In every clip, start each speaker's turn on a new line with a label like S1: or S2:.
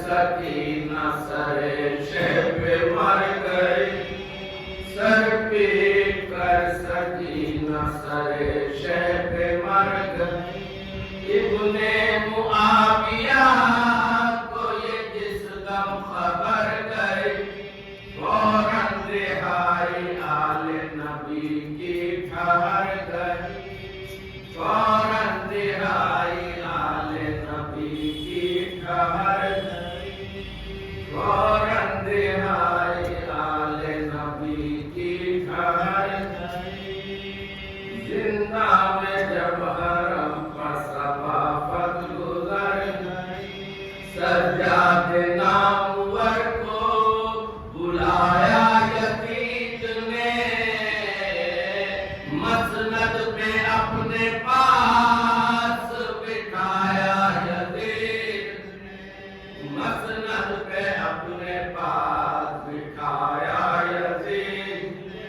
S1: सकीना सरे शह पे मर गई, सर पीट कर सकीना सरे शह पे मर गई। इब्ने मुआविया को ये जिस दम खबर गई, फौरन रिहाई आले नबी की ठहर गई, फौरन रिहाई आले नबी की ठहर गई, फौरन रिहाई आले नबी की ठहर गई। जिंदा में जब हरम का सफाफत गुजर गई, सज्जाद नामवर को बुलाया यतीत ने, मसनद पे अपने पास बिठाया यतीत ने, मसनद पे अपने पास बिठाया यतीत ने।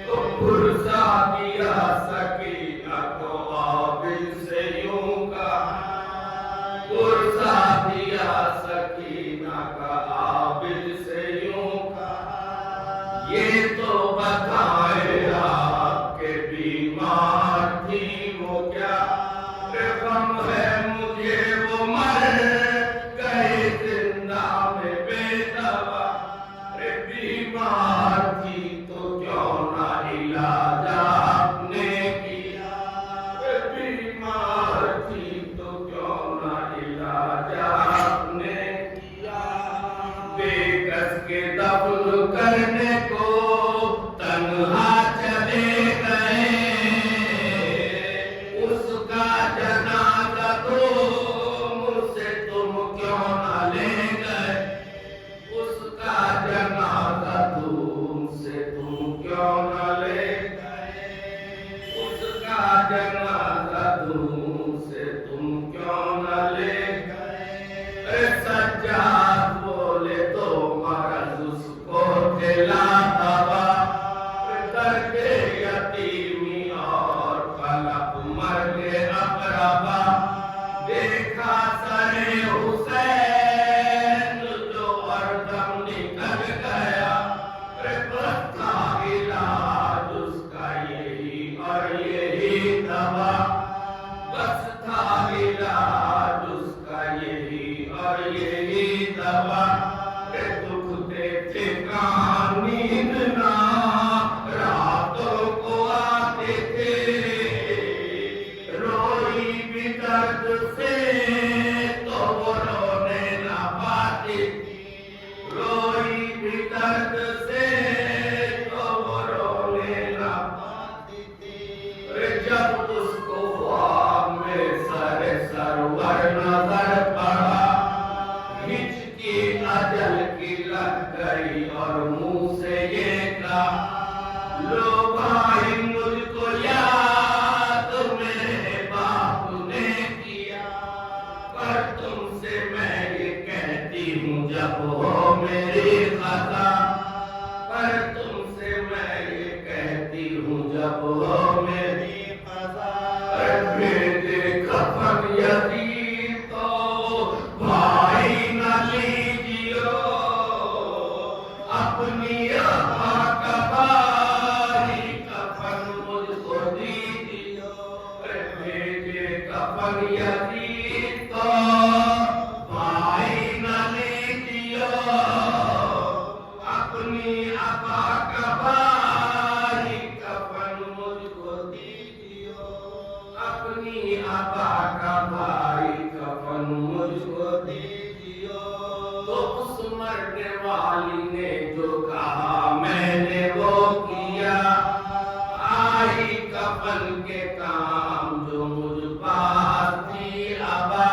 S1: तो पुरसा किया सकीना को आबिद से यूं कहा, पुरसा दिया सकीना का आबिद से यूं कहा, ये तो बताए आपके बीमार थी वो क्या, गम है मुझे वो मर गए जिंदा में बेदवा। रे बीमार थी तो क्यों ना इलाज आपने किया, रे बीमार थी तो क्यों ना इलाज आपने किया। बेकस के दफन करने को तन्हा चले गए, उसका जनाजा तो मुझसे तुम क्यों ना ले गए, उसका जनाजा तुमसे तुम क्यों ना ले गए, उसका जनाजा तुमसे तुम क्यों ना ले गए। सज्जाद बोले तो मरज उसको दिला दवा, दर्दे यतीमी और कलप मर्दे अकरबा। देखा सरे हुसैन जो हरदम निकल गया, बस था इलाज उसका यही और यही दवा, बस था इलाज उसका यही और यही दवा। दुख देते कान नींद ना रातों को आते थे, रोई भी दर्द से तो वो रोने ना पाती, रोई भी दर्द से तो वो रोने ना पाती थी। जब उसको ख्वाब में सरे सरवर नजर पड़ा, हिचकी अजल की लग गई और मुंह से ये कहा, लो भाई मुझको याद मेरे बाप ने किया, पर तुमसे मैं ये कहती हूँ जब हो मेरी खता, पर तुमसे मैं ये कहती हूँ जब हो मेरी खता। मेरे कफन यदि तो भाई न लीजियो, अपनी अम्मा का भारी कफन मुझको दीजियो। मेरे कफन यदि तो भाई न लीजियो, अपनी अम्मा का भारी कफन मुझको दीजियो, अपनी अम्मा का भारी कफन मुझको दीजियो। तो उस मरने वाली ने जो कहा मैंने वो किया, आई कफन के काम जो मुझ पास थी अबा।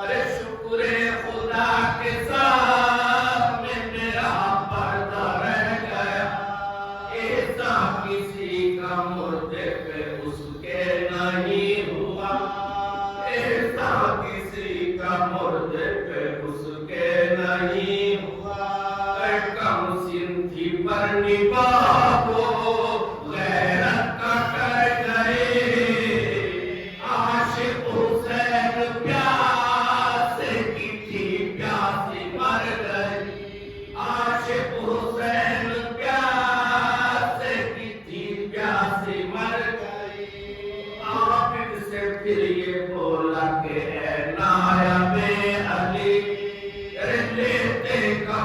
S1: अरे शुक्र खुदा के साथ में मेरा पर्दा रह गया, ऐसा किसी का मुर्दे पे उसके नहीं हुआ, ऐसा किसी का मुर्दे पे उसके नहीं हुआ। कम सिन थी पर निभा को गैरत का कर गया,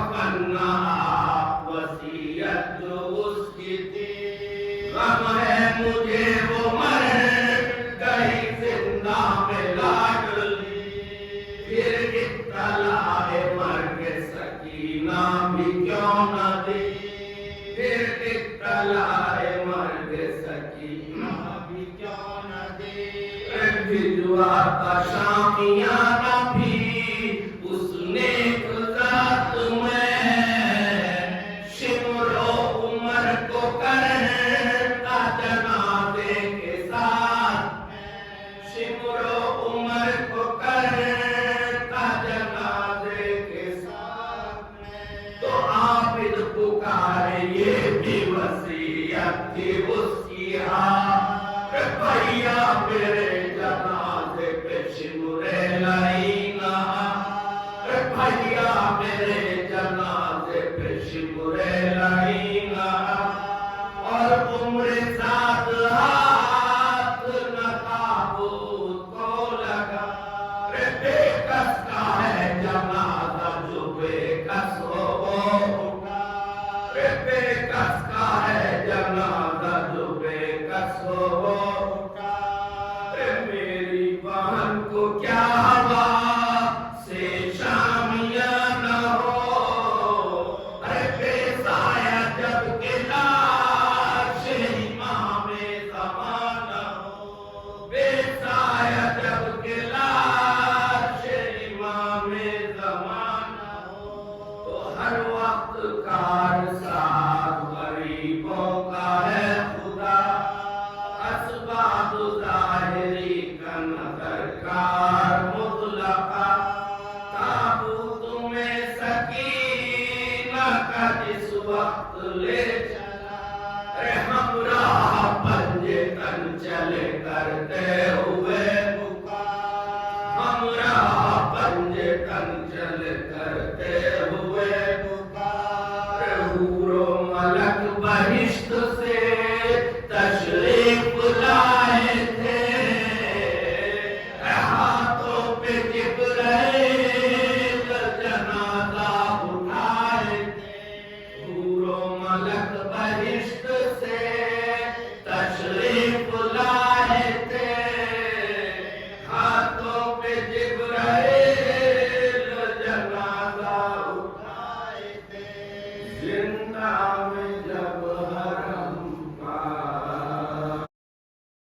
S1: कफन ना आप वसीयत जो उसकी थी, गम है मुझे वो मर गई जिंदा में लाडली, फिर इत्तलाए मर्ग सकीना भी क्यों न दी, फिर इत्तलाए मर्ग सकीना भी क्यों न दी। भिजवा का शामियाना भी उसने गुजात में, शिमरो उमर को करता जनाजे के साथ, शिमरो उमर को करता जनाजे के साथ, तो आबिद पुकारे ये भी वसीयत थी उसकी। भैया मेरे जनाजे पे शिमरे लाईना, भैया मेरे जनाजे पे शिमरे लाईना, और उम्र साथ हाथ न ताबूत को लगा। रे बेकस का है जनाजा जो बेकस हो उठा, रे बेकस का है जनाजा जो बेकस हो उठा। रे मेरी बहन को क्या हवा से शामिया न हो, अरे बेसाया जब के लाश इमामे ज़माना हो, बेसाया जब के लाश इमामे ज़माना हो, तो हर वक्त कारसाज गरीबों का है खुदा, असबाब ज़ाहिरी का नज़रकार मुतलका, ताबूत में सकीना का जिस वक्त ले चला, अरे हमराह पंजे तन चले करते हुए पुकार, हमराह पंजे तन चले करते हुए पुकार। हूरो मलक बहिश्त से तशरीफ लाए थे, हाथों पे जिब्राइल जनाजा उठाए थे, हूरो मलक बहिश्त